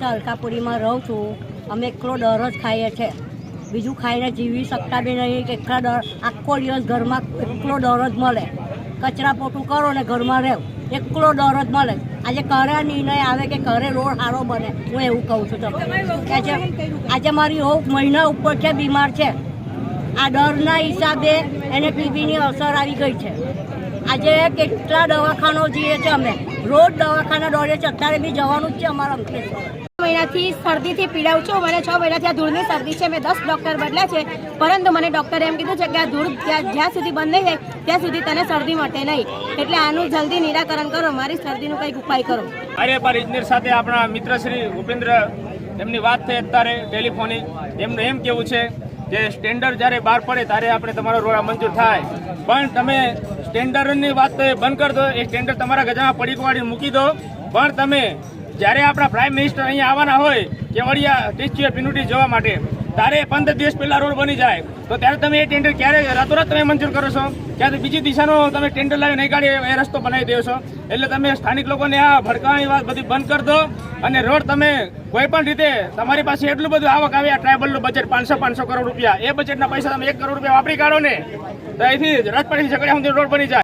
વિસ્તાર અલકાપુરીમાં રહું છું. અમે એકલો ડર જ ખાઈએ છીએ, બીજું ખાઈને જીવી શકતા બી નહીં. કે એકલા ડર આખો દિવસ ઘરમાં એકલો ડર જ મળે. કચરા પોતું કરો ને ઘરમાં રહેવ, એકલો ડર જ મળે. આજે ઘરે નિર્ણય આવે કે ઘરે રોડ સારો બને, હું એવું કહું છું તમને. આજે મારી હોપ મહિના ઉપર છે, બીમાર છે. આ ડરના હિસાબે એને ટીબીની અસર આવી ગઈ છે. આજે કેટલા દવાખાનો જઈએ છીએ, અમે રોજ દવાખાના દોડીએ છીએ. અત્યારે બી જવાનું જ છે અમારા અંકલેશ્વર. મહિનાથી શરદીથી પીડાઉં છું. મને 6 મહિનાથી આ ધૂળની શરદી છે. મેં 10 ડૉક્ટર બદલ્યા છે, પરંતુ મને ડૉક્ટરે એમ કીધું છે કે આ ધૂળ જ્યાં સુધી બંધ નહીં થાય ત્યાં સુધી તને શરદી મટે નહીં. એટલે આનું જલ્દી નિરાકરણ કરો, મારી શરદીનું કંઈક ઉપાય કરો. અરે પર ઇજનેર સાથે આપણા મિત્ર શ્રી ભૂપેન્દ્ર એમની વાત થઈ અત્યારે ટેલિફોનિક. એમનું એમ કેવું છે કે સ્ટેન્ડર્ડ જ્યારે બહાર પડે ત્યારે આપણે તમારો રોડ મંજૂર થાય, પણ તમે સ્ટેન્ડર્ડની વાત બંધ કરી દો. એ સ્ટેન્ડર્ડ તમારા ગજામાં પડીક વાળી મૂકી દો. પણ તમે જ્યારે આપણા પ્રાઇમ મિનિસ્ટર અહીંયા આવવાના હોય કેવડિયા સ્ટેચ્યુ ઓફ યુનિટી જોવા માટે, ત્યારે 15 દિવસ પહેલા રોડ બની જાય, તો ત્યારે તમે એ ટેન્ડર ક્યારે રાતોરાત તમે મંજૂર કરો છો? ક્યારે બીજી દિશાનો તમે ટેન્ડર લાવી નહીં કાઢી એ રસ્તો બનાવી દો છો. એટલે તમે સ્થાનિક લોકોને આ ભડકાવાની વાત બધી બંધ કરી દો. અને રોડ તમે કોઈ પણ રીતે તમારી પાસે એટલું બધું આવક આવે, આ ટ્રાયબલનું બજેટ 500 કરોડ રૂપિયા, એ બજેટના પૈસા તમે 1 કરોડ રૂપિયા વાપરી કાઢો ને, તો અહીંથી રાજપાટી ઝઘડિયા સુધી રોડ બની જાય.